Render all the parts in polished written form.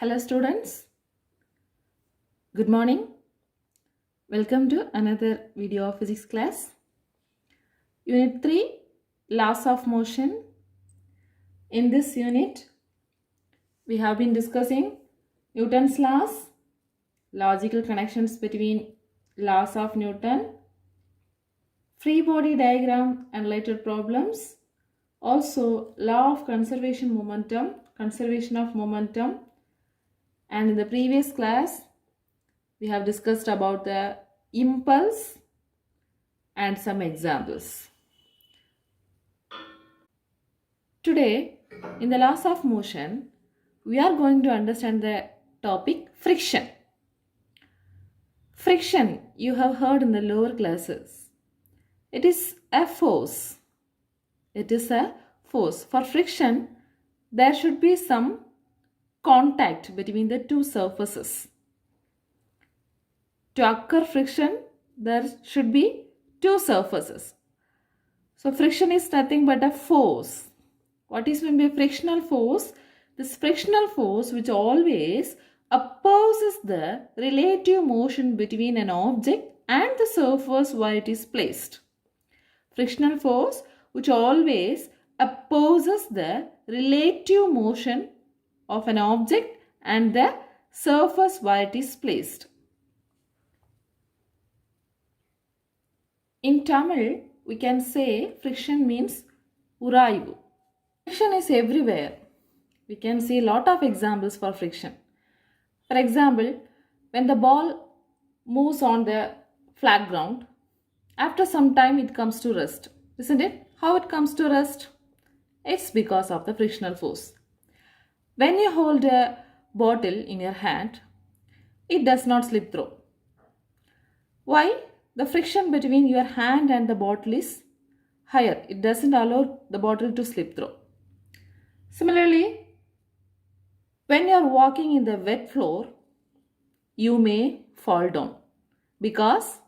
Hello students, good morning. Welcome to another video of physics class. Unit 3, Laws of Motion. In this unit, we have been discussing Newton's laws, logical connections between laws of Newton, free body diagram and related problems, also law of conservation of momentum, and in the previous class, we have discussed about the impulse and some examples. Today, in the laws of motion, we are going to understand the topic friction. Friction, you have heard in the lower classes. It is a force. It is a force. For friction, there should be some contact between the two surfaces. To occur friction, there should be two surfaces. So friction is nothing but a force. What is meant by frictional force? This frictional force which always opposes the relative motion between an object and the surface where it is placed. Frictional force which always opposes the relative motion of an object and the surface where it is placed. In Tamil, we can say friction means uraivu. Friction is everywhere. We can see a lot of examples for friction. For example, when the ball moves on the flat ground, after some time it comes to rest. Isn't it? How it comes to rest? It's because of the frictional force. When you hold a bottle in your hand, it does not slip through. Why? The friction between your hand and the bottle is higher. It doesn't allow the bottle to slip through. Similarly, when you are walking in the wet floor, you may fall down because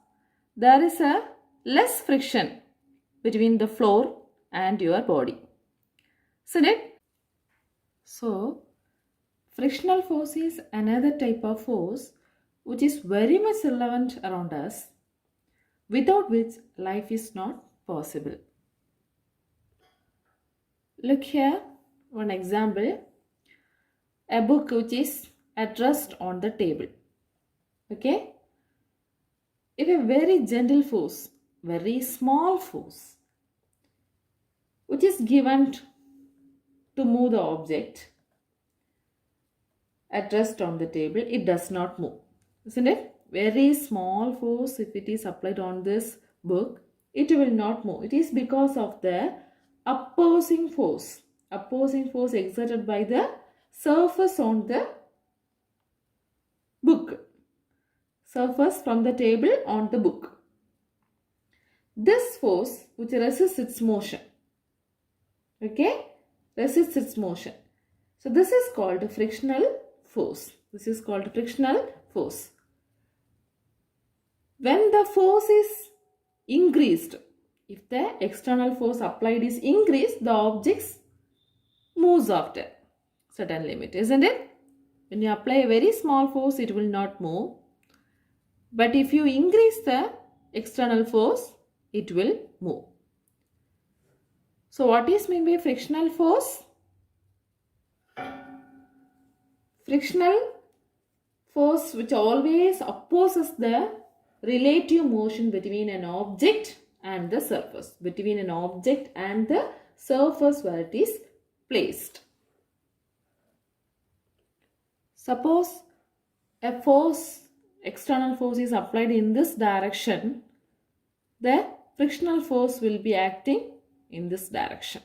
there is a less friction between the floor and your body. Isn't it? So, frictional force is another type of force which is very much relevant around us, without which life is not possible. Look here, one example, a book which is at rest on the table. Okay? If a very gentle force, very small force, which is given to move the object at rest on the table, it does not move. Isn't it? Very small force, if it is applied on this book, it will not move. It is because of the opposing force exerted by the surface on the book, surface from the table on the book. This force which resists its motion, okay, resists its motion. So this is called frictional force. This is called frictional force. When the force is increased, if the external force applied is increased, the object moves after certain limit, isn't it? When you apply a very small force, it will not move. But if you increase the external force, it will move. So what is meant by frictional force? Frictional force which always opposes the relative motion between an object and the surface, between an object and the surface where it is placed. Suppose a force, external force is applied in this direction, the frictional force will be acting in this direction.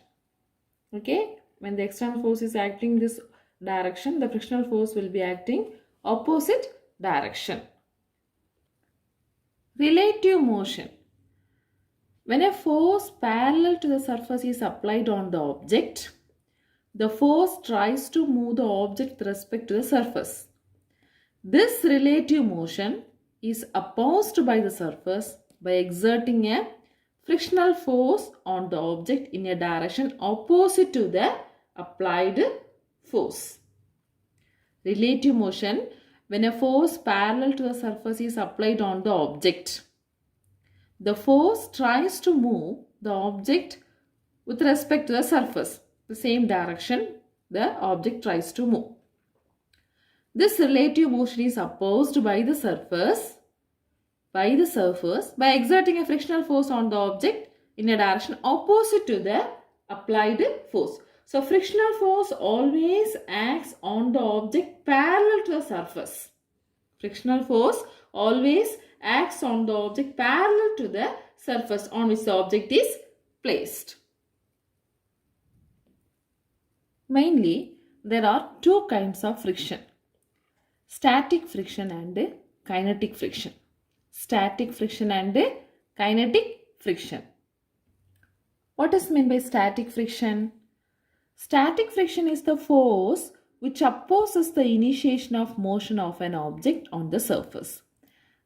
Okay? When the external force is acting in this direction, the frictional force will be acting opposite direction. Relative motion. When a force parallel to the surface is applied on the object, the force tries to move the object with respect to the surface. This relative motion is opposed by the surface by exerting a frictional force on the object in a direction opposite to the applied force. Relative motion when a force parallel to the surface is applied on the object. The force tries to move the object with respect to the surface. The same direction the object tries to move. This relative motion is opposed by the surface by exerting a frictional force on the object in a direction opposite to the applied force. So frictional force always acts on the object parallel to the surface. Frictional force always acts on the object parallel to the surface on which the object is placed. Mainly, there are two kinds of friction: static friction and kinetic friction. Static friction and kinetic friction. What is meant by static friction? Static friction is the force which opposes the initiation of motion of an object on the surface.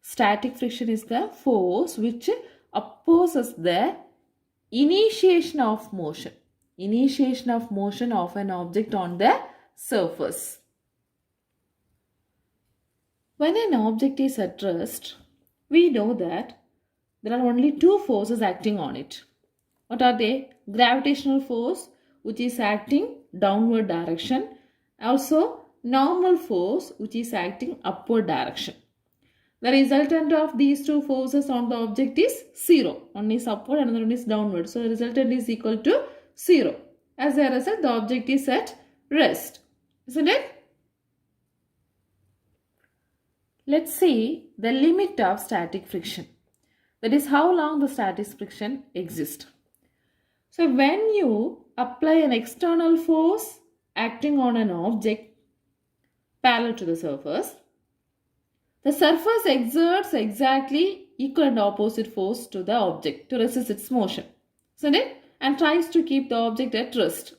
Static friction is the force which opposes the initiation of motion. Initiation of motion of an object on the surface. When an object is at rest, we know that there are only two forces acting on it. What are they? Gravitational force, which is acting downward direction. Also, normal force, which is acting upward direction. The resultant of these two forces on the object is 0. One is upward, another one is downward. So, the resultant is equal to 0. As a result, the object is at rest. Isn't it? Let's see the limit of static friction. That is how long the static friction exists. So when you apply an external force acting on an object parallel to the surface exerts exactly equal and opposite force to the object to resist its motion. Isn't it? And tries to keep the object at rest.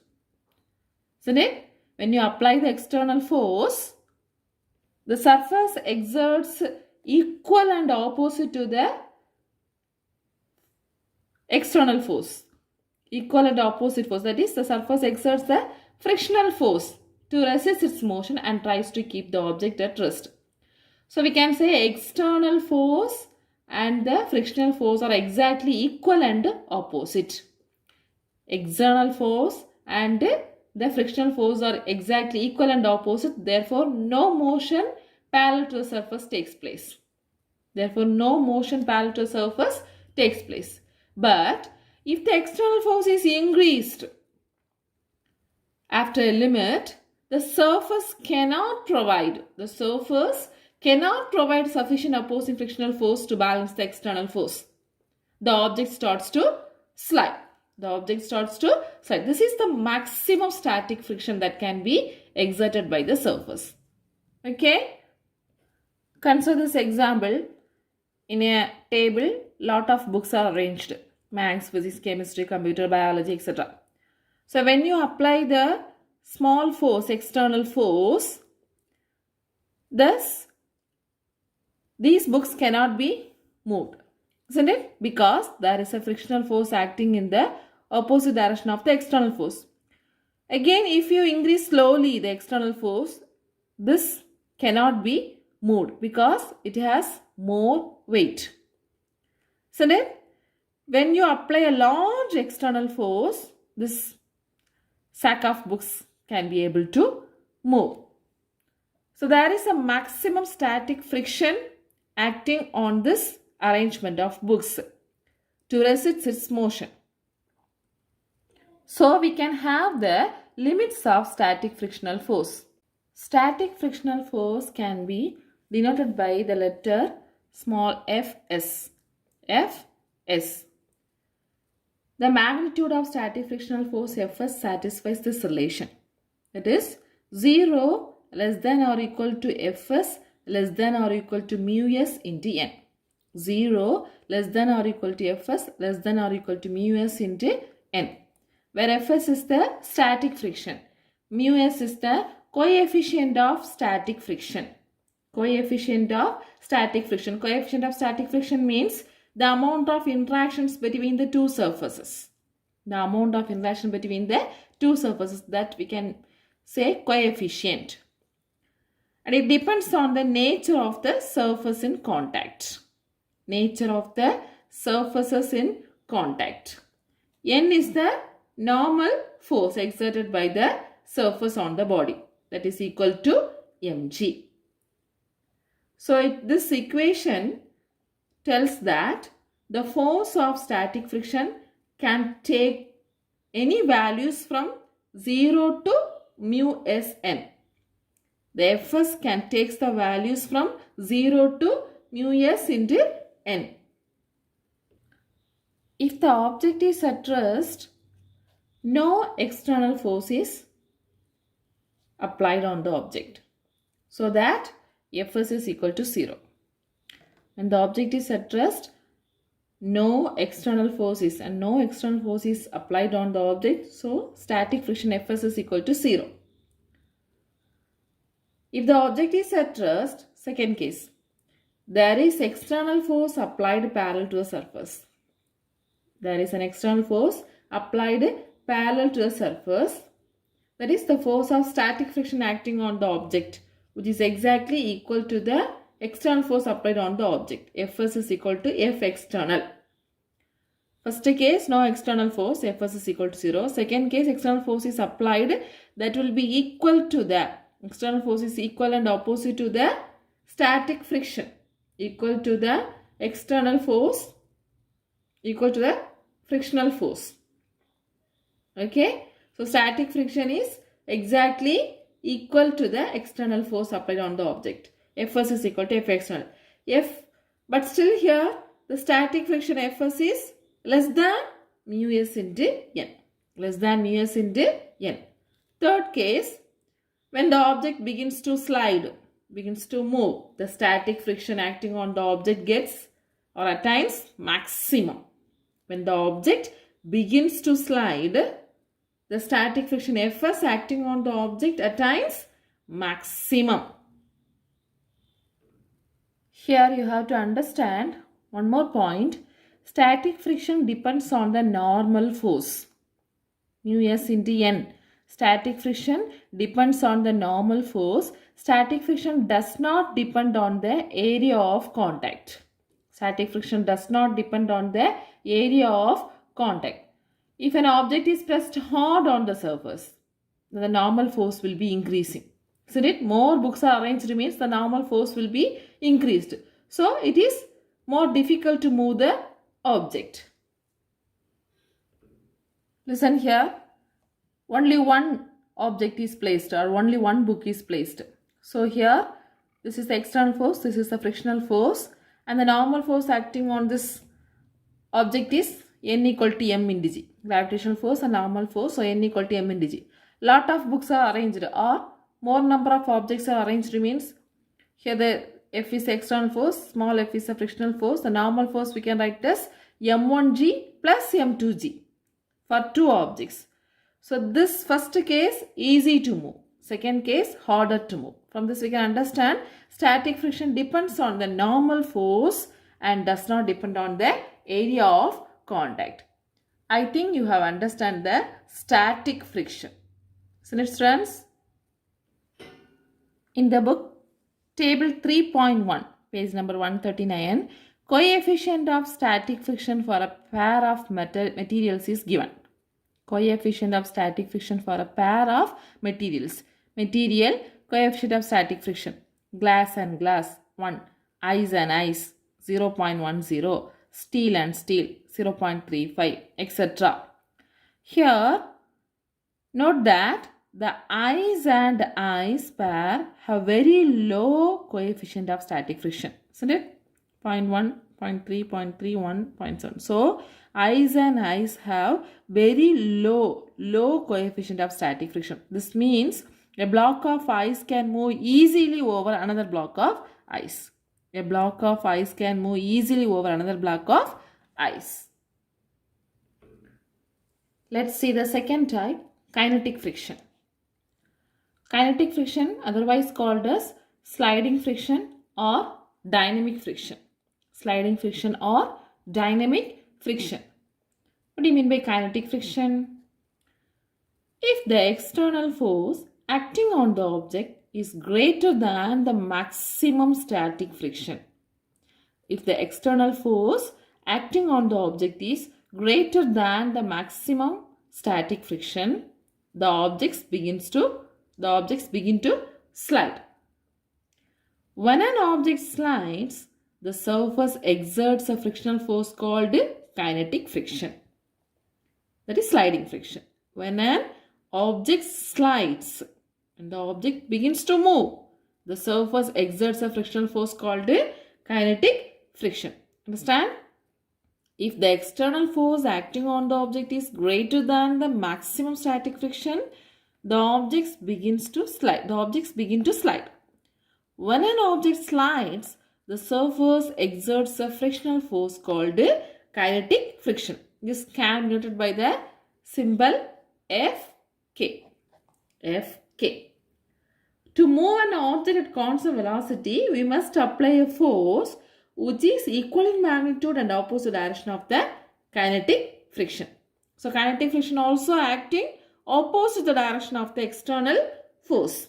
Isn't it? When you apply the external force, the surface exerts equal and opposite to the external force. Equal and opposite force. That is, the surface exerts the frictional force to resist its motion and tries to keep the object at rest. So we can say external force and the frictional force are exactly equal and opposite. External force and the frictional force are exactly equal and opposite. Therefore, no motion parallel to the surface takes place. Therefore, no motion parallel to the surface takes place. But if the external force is increased after a limit, the surface cannot provide sufficient opposing frictional force to balance the external force. The object starts to slide. This is the maximum static friction that can be exerted by the surface. Okay? Consider this example. In a table, lot of books are arranged. Maths, physics, chemistry, computer, biology, etc. So when you apply the small force, external force, thus these books cannot be moved. Isn't it? Because there is a frictional force acting in the opposite direction of the external force. Again, if you increase slowly the external force, this cannot be moved because it has more weight. Isn't it? When you apply a large external force, this sack of books can be able to move. So there is a maximum static friction acting on this arrangement of books to resist its motion. So we can have the limits of static frictional force. Static frictional force can be denoted by the letter small fs. Fs. The magnitude of static frictional force Fs satisfies this relation. That is 0 less than or equal to Fs less than or equal to mu s into n. 0 less than or equal to Fs less than or equal to mu s into n. Where Fs is the static friction. Mu s is the coefficient of static friction. Coefficient of static friction. Coefficient of static friction means the amount of interactions between the two surfaces. The amount of interaction between the two surfaces, that we can say coefficient. and it depends on the nature of the surface in contact. Nature of the surfaces in contact. N is the normal force exerted by the surface on the body, that is equal to mg. So this equation tells that the force of static friction can take any values from 0 to mu Sn. The Fs can take the values from 0 to mu S into n. If the object is at rest, no external force is applied on the object, so that Fs is equal to 0. When the object is at rest, no external force is applied on the object, so static friction Fs is equal to 0. If the object is at rest, second case, there is external force applied parallel to the surface. There is an external force applied parallel to the surface. That is the force of static friction acting on the object, which is exactly equal to the external force applied on the object. Fs is equal to F external. First case, no external force, Fs is equal to 0. Second case, external force is applied, that will be equal to the external force is equal and opposite to the static friction, equal to the external force, equal to the frictional force. Okay, so static friction is exactly equal to the external force applied on the object. Fs is equal to F external. But still here the static friction Fs is less than mu S into n. Less than mu S into n. Third case, when the object begins to slide, begins to move, the static friction acting on the object gets or attains maximum. When the object begins to slide, the static friction Fs acting on the object attains maximum. Here you have to understand one more point. Static friction depends on the normal force, mu S into n. Static friction depends on the normal force. Static friction does not depend on the area of contact. Static friction does not depend on the area of contact. If an object is pressed hard on the surface, the normal force will be increasing. Isn't it? More books are arranged means the normal force will be increased. So it is more difficult to move the object. Listen here. Only one object is placed or only one book is placed. So here this is the external force, this is the frictional force, and the normal force acting on this object is N equal to m into g. Gravitational force and normal force, so N equal to m into g. Lot of books are arranged or more number of objects are arranged means here the F is the external force, small f is the frictional force, the normal force we can write as m1g plus m2g for two objects. So this first case easy to move, second case harder to move. From this we can understand static friction depends on the normal force and does not depend on the area of contact. I think you have understand the static friction. So next friends, in the book table 3.1 page number 139, coefficient of static friction for a pair of materials is given. Coefficient of static friction for a pair of materials. Material, coefficient of static friction. Glass and glass 1, ice and ice 0.10, steel and steel 0.35, etc. Here note that the ice and ice pair have very low coefficient of static friction, isn't it? 0.1, 0.3, 0.3, 1, 0.7. So ice and ice have very low coefficient of static friction. This means a block of ice can move easily over another block of ice. A block of ice can move easily over another block of ice. Let's see the second type, kinetic friction. Kinetic friction, otherwise called as sliding friction or dynamic friction. Sliding friction or dynamic friction. What do you mean by kinetic friction? If the external force acting on the object is greater than the maximum static friction. If the external force acting on the object is greater than the maximum static friction, the objects begin to slide. When an object slides, the surface exerts a frictional force called kinetic friction. That is sliding friction. When an object slides and the object begins to move, the surface exerts a frictional force called kinetic friction. Understand? If the external force acting on the object is greater than the maximum static friction, the objects begin to slide. When an object slides, the surface exerts a frictional force called kinetic friction. This can be noted by the symbol Fk. Fk. To move an object at constant velocity, we must apply a force which is equal in magnitude and opposite direction of the kinetic friction. So, kinetic friction also acting opposite the direction of the external force.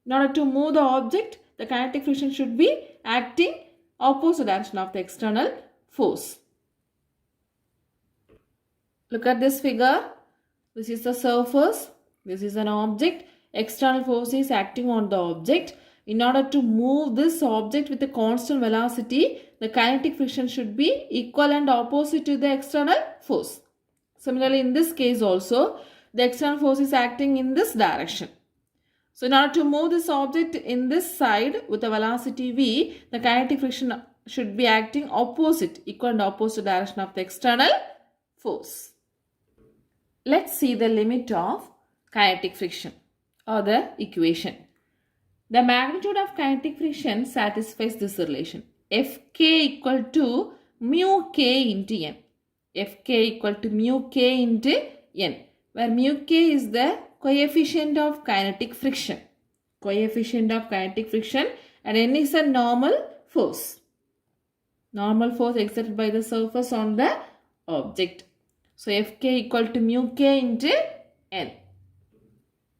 In order to move the object, the kinetic friction should be acting opposite direction of the external force. Look at this figure. This is the surface. This is an object. External force is acting on the object. In order to move this object with a constant velocity, the kinetic friction should be equal and opposite to the external force. Similarly, in this case also, the external force is acting in this direction. So, in order to move this object in this side with a velocity v, the kinetic friction should be acting equal and opposite direction of the external force. Let's see the limit of kinetic friction or the equation. The magnitude of kinetic friction satisfies this relation. Fk equal to mu k into n. Fk equal to mu k into n, where mu k is the coefficient of kinetic friction. Coefficient of kinetic friction, and n is a normal force. Normal force exerted by the surface on the object. So, Fk equal to mu k into n.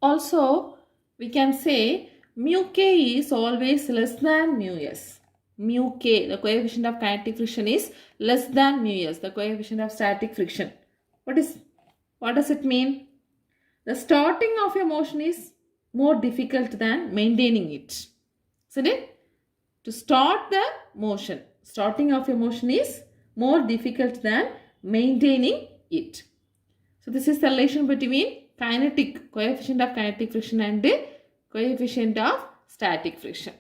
Also, we can say mu k is always less than mu s. Mu k, the coefficient of kinetic friction, is less than mu s, the coefficient of static friction. What does it mean? The starting of a motion is more difficult than maintaining it. Isn't it? To start the motion, starting of a motion is more difficult than maintaining it. So, this is the relation between coefficient of kinetic friction and coefficient of static friction.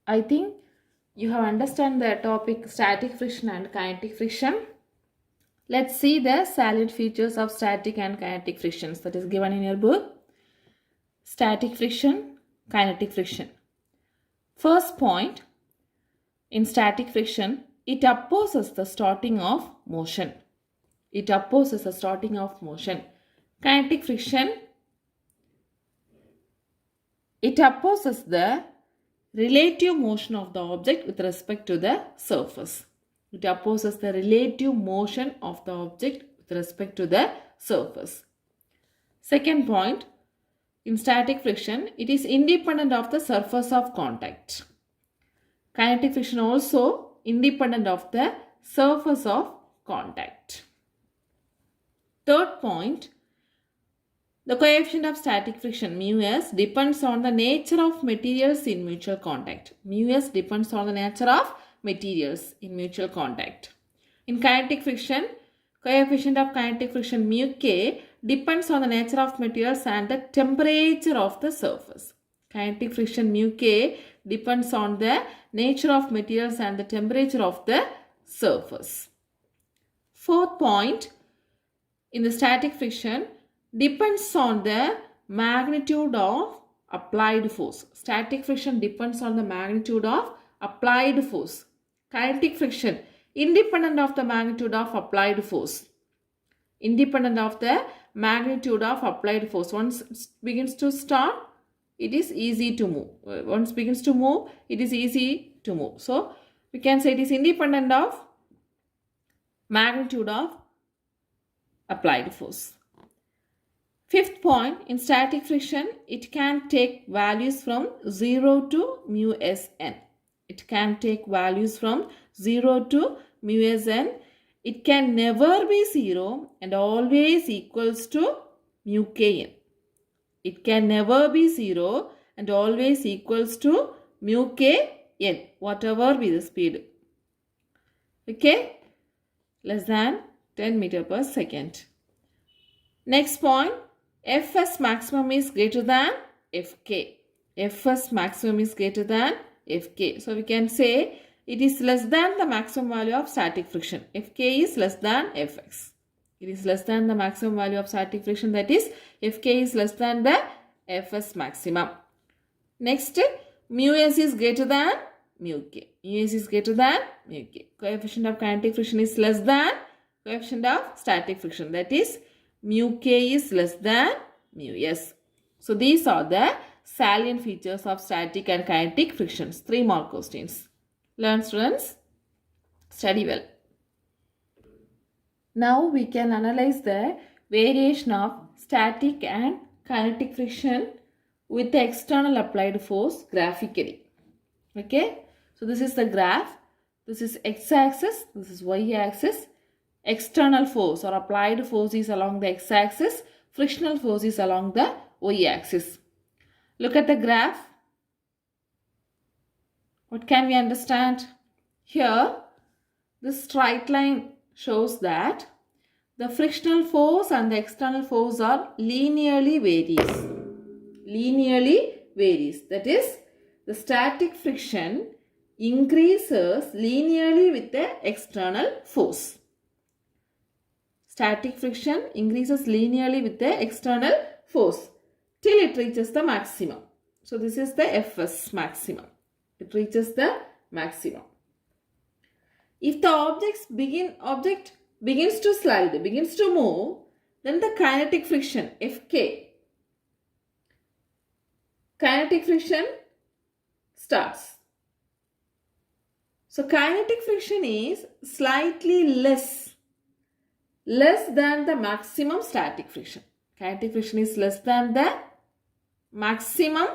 I think you have understand the topic static friction and kinetic friction. Let's see the salient features of static and kinetic frictions that is given in your book. Static friction, kinetic friction. First point, in static friction, it opposes the starting of motion. It opposes the starting of motion. Kinetic friction, it opposes the relative motion of the object with respect to the surface. It opposes the relative motion of the object with respect to the surface. Second point, in static friction, it is independent of the surface of contact. Kinetic friction also independent of the surface of contact. Third point, the coefficient of static friction mu s depends on the nature of materials in mutual contact. Mu s depends on the nature of materials in mutual contact. In kinetic friction, coefficient of kinetic friction mu k depends on the nature of materials and the temperature of the surface. Kinetic friction mu k depends on the nature of materials and the temperature of the surface. Fourth point, in the static friction, depends on the magnitude of applied force. Static friction depends on the magnitude of applied force. Kinetic friction independent of the magnitude of applied force. Independent of the magnitude of applied force. Once it begins to start, it is easy to move. Once it begins to move, it is easy to move. So, we can say it is independent of magnitude of applied force. Fifth point, in static friction, it can take values from 0 to mu Sn. It can take values from 0 to mu Sn. It can never be 0 and always equals to mu Kn. It can never be 0 and always equals to mu Kn, whatever be the speed. Okay, less than 10 meter per second. Next point, Fs maximum is greater than Fk. Fs maximum is greater than Fk. So we can say it is less than the maximum value of static friction. Fk is less than Fx. It is less than the maximum value of static friction, that is Fk is less than the Fs maximum. Next, mu s is greater than mu k. Mu s is greater than mu k. Coefficient of kinetic friction is less than coefficient of static friction, that is mu k is less than mu s. So these are the salient features of static and kinetic frictions. 3 more questions. Learn, students. Study well. Now we can analyze the variation of static and kinetic friction with the external applied force graphically. Okay. So this is the graph. This is x-axis. This is y-axis. External force or applied force is along the x-axis. Frictional force is along the y-axis. Look at the graph. What can we understand? Here, this straight line shows that the frictional force and the external force are linearly varies. Linearly varies. That is, the static friction increases linearly with the external force. Static friction increases linearly with the external force till it reaches the maximum. So this is the Fs maximum. It reaches the maximum. If the object begins to slide, begins to move, then the kinetic friction Fk, kinetic friction starts. So kinetic friction is slightly less than the maximum static friction. Kinetic friction is less than the maximum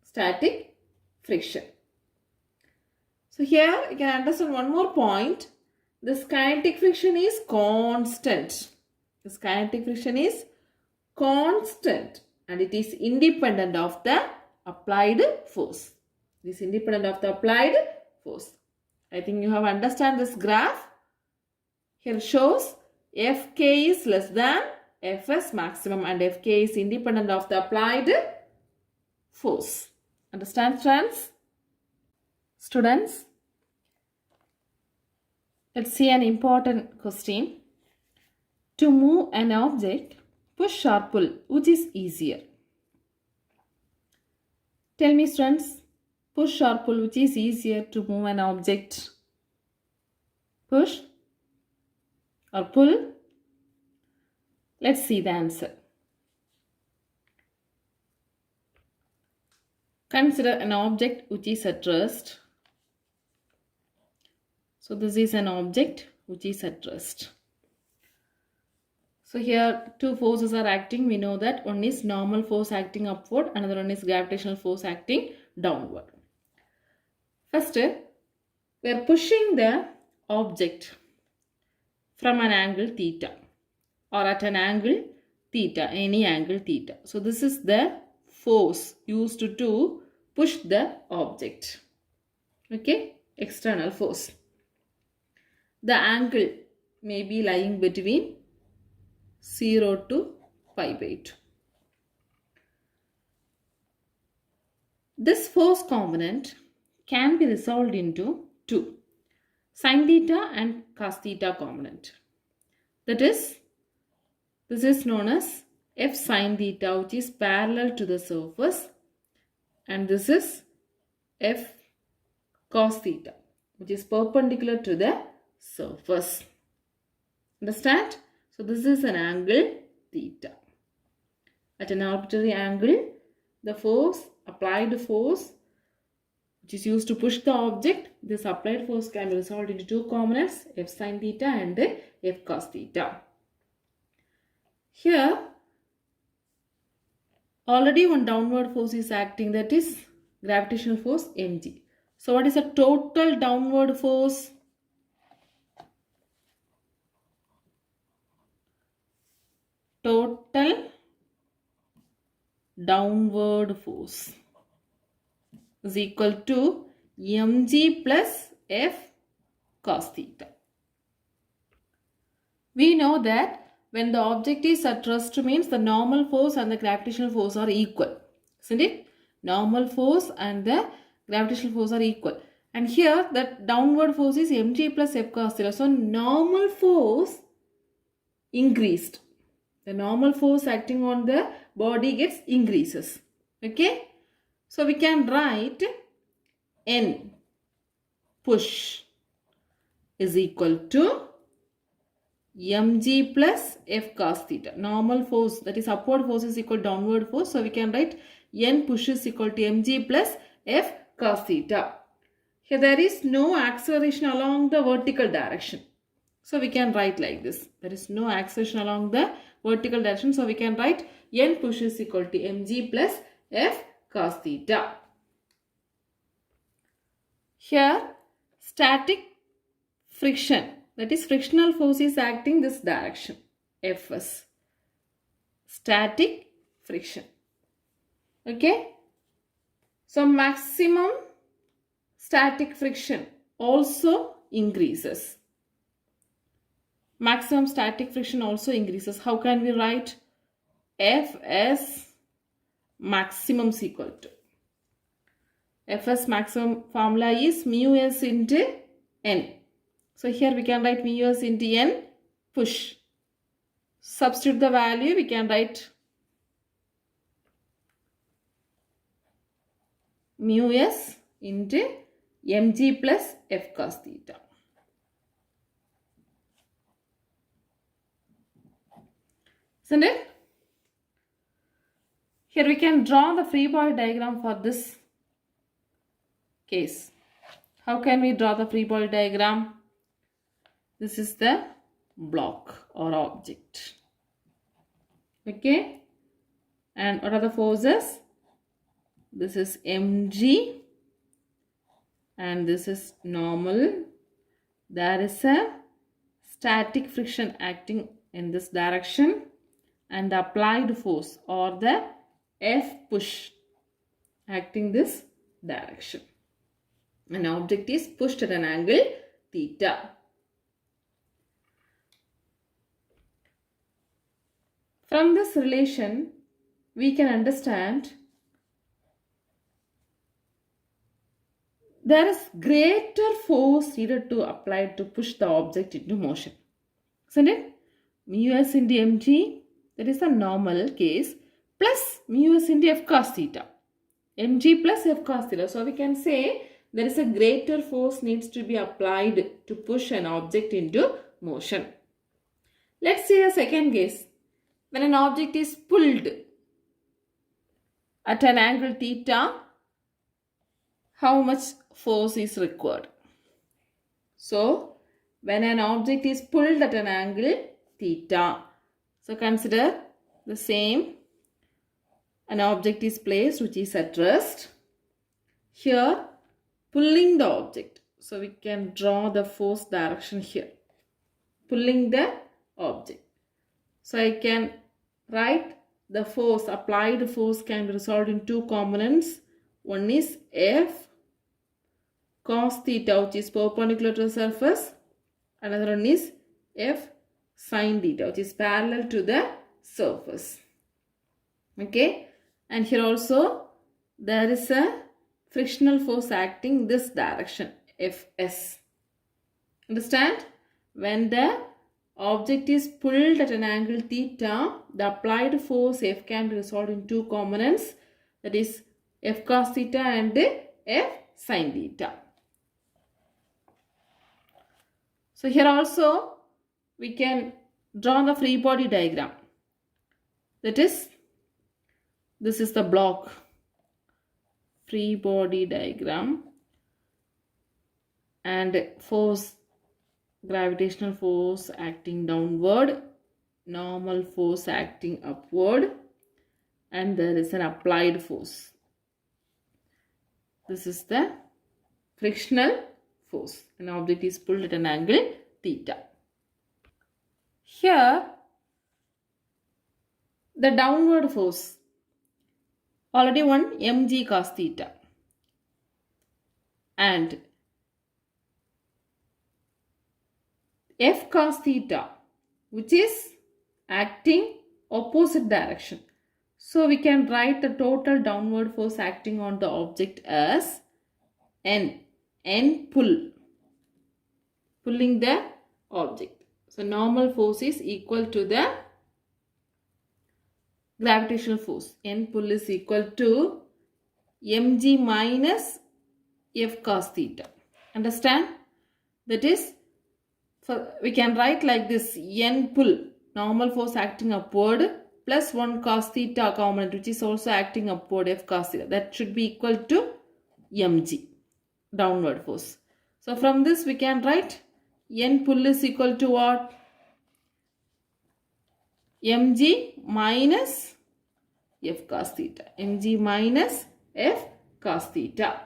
static friction. So here you can understand one more point. This kinetic friction is constant. This kinetic friction is constant and it is independent of the applied force. It is independent of the applied force. I think you have understand this graph. Here shows Fk is less than Fs maximum and Fk is independent of the applied force. Understand, friends? Students, let's see an important question. To move an object, push or pull, which is easier? Tell me, students, push or pull, which is easier to move an object? Push or pull? Let's see the answer. Consider an object which is at rest. So this is an object which is at rest. So here two forces are acting. We know that one is normal force acting upward, another one is gravitational force acting downward. First, we are pushing the object from an angle theta or at an angle theta, any angle theta. So this is the force used to push the object. Okay, external force. The angle may be lying between 0 to pi by 2. This force component can be resolved into two, sin theta and cos theta component. That is, this is known as F sin theta, which is parallel to the surface, and this is F cos theta, which is perpendicular to the surface. Understand? So this is an angle theta. At an arbitrary angle, the force, applied force, which is used to push the object, this applied force can be resolved into two components, F sin theta and F cos theta. Here, Already one downward force is acting, that is gravitational force mg. So what is the total downward force? Total downward force is equal to mg plus f cos theta. We know that when the object is at rest means the normal force and the gravitational force are equal. Isn't it? Normal force and the gravitational force are equal. And here the downward force is mg plus f cos theta. So normal force increased. The normal force acting on the body gets increases. Okay? So we can write N push is equal to mg plus f cos theta. Normal force, that is upward force, is equal to downward force. So we can write N push is equal to mg plus f cos theta. Here there is no acceleration along the vertical direction. So we can write like this. There is no acceleration along the vertical direction. So we can write N push is equal to mg plus f cos theta. Here static friction, that is frictional force, is acting this direction, Fs. Static friction. Okay. So maximum static friction also increases. Maximum static friction also increases. How can we write? Fs maximum is equal to, Fs maximum formula is mu s into n. So here we can write mu s into n push. Substitute the value, we can write mu s into mg plus f cos theta. Isn't it? Here we can draw the free body diagram for this case. How can we draw the free body diagram? This is the block or object. Okay. And what are the forces? This is mg and this is normal. There is a static friction acting in this direction, and the applied force or the F push acting this direction. An object is pushed at an angle theta. From this relation, we can understand there is greater force needed to apply to push the object into motion. Isn't it? Mu s into mg, that is the normal case, plus mu s into f cos theta. Mg plus f cos theta. So we can say there is a greater force needs to be applied to push an object into motion. Let's see the second case. When an object is pulled at an angle theta, how much force is required? So when an object is pulled at an angle theta, so consider the same. An object is placed which is at rest. Here pulling the object. So we can draw the force direction here. Pulling the object. So I can write the force, applied force can be resolved in two components. One is F cos theta, which is perpendicular to the surface. Another one is F sin theta, which is parallel to the surface. Okay. And here also there is a frictional force acting this direction, Fs. Understand? When the object is pulled at an angle theta, the applied force F can be resolved in two components, that is F cos theta and F sin theta. So here also we can draw the free body diagram. That is, this is the block, free body diagram, and force, gravitational force acting downward, normal force acting upward, and there is an applied force. This is the frictional force. An object is pulled at an angle theta. Here, the downward force, already one mg cos theta, and f cos theta, which is acting opposite direction. So we can write the total downward force acting on the object as N pull, pulling the object. So normal force is equal to the gravitational force. N pull is equal to mg minus f cos theta. Understand? That is, we can write like this: N pull, normal force acting upward, plus 1 cos theta component which is also acting upward, f cos theta. That should be equal to mg, downward force. So from this we can write N pull is equal to what? Mg minus f cos theta. Mg minus f cos theta.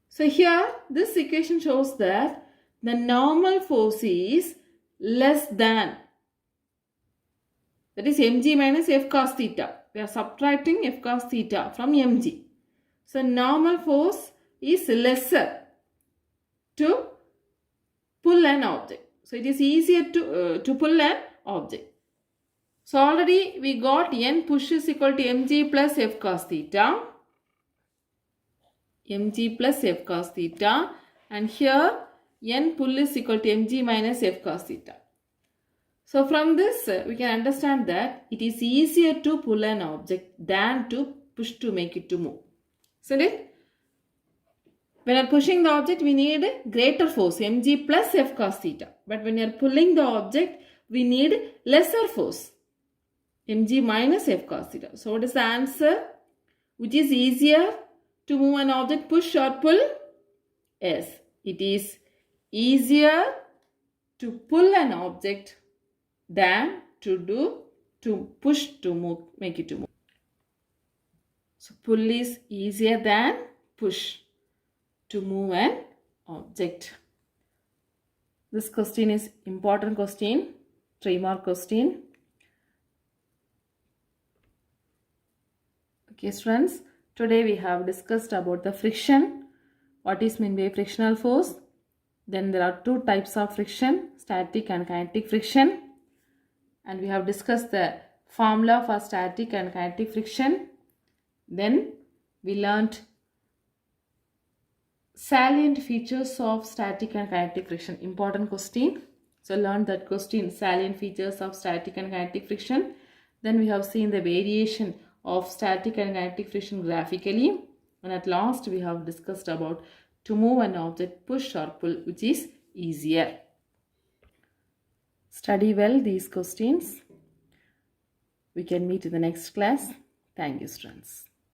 So here this equation shows that the normal force is less than, that is mg minus f cos theta. We are subtracting f cos theta from mg. So normal force is lesser to pull an object. So it is easier to pull an object. So already we got N push is equal to mg plus f cos theta. Mg plus f cos theta. And here N pull is equal to mg minus f cos theta. So from this we can understand that it is easier to pull an object than to push to make it to move. Isn't it? When you are pushing the object, we need greater force, mg plus f cos theta. But when you are pulling the object, we need lesser force, mg minus f cos theta. So what is the answer? Which is easier to move an object, push or pull? Yes, it is easier to pull an object than to push to move, make it to move. So pull is easier than push to move an object. This question is important question, 3-mark question. Okay students, today we have discussed about the friction, what is meant by frictional force. Then there are 2 types of friction, static and kinetic friction. And we have discussed the formula for static and kinetic friction. Then we learnt salient features of static and kinetic friction, important question. So learn that question, salient features of static and kinetic friction. Then we have seen the variation of static and kinetic friction graphically. And at last we have discussed about to move an object, push or pull, which is easier. Study well these questions. We can meet in the next class. Thank you, students.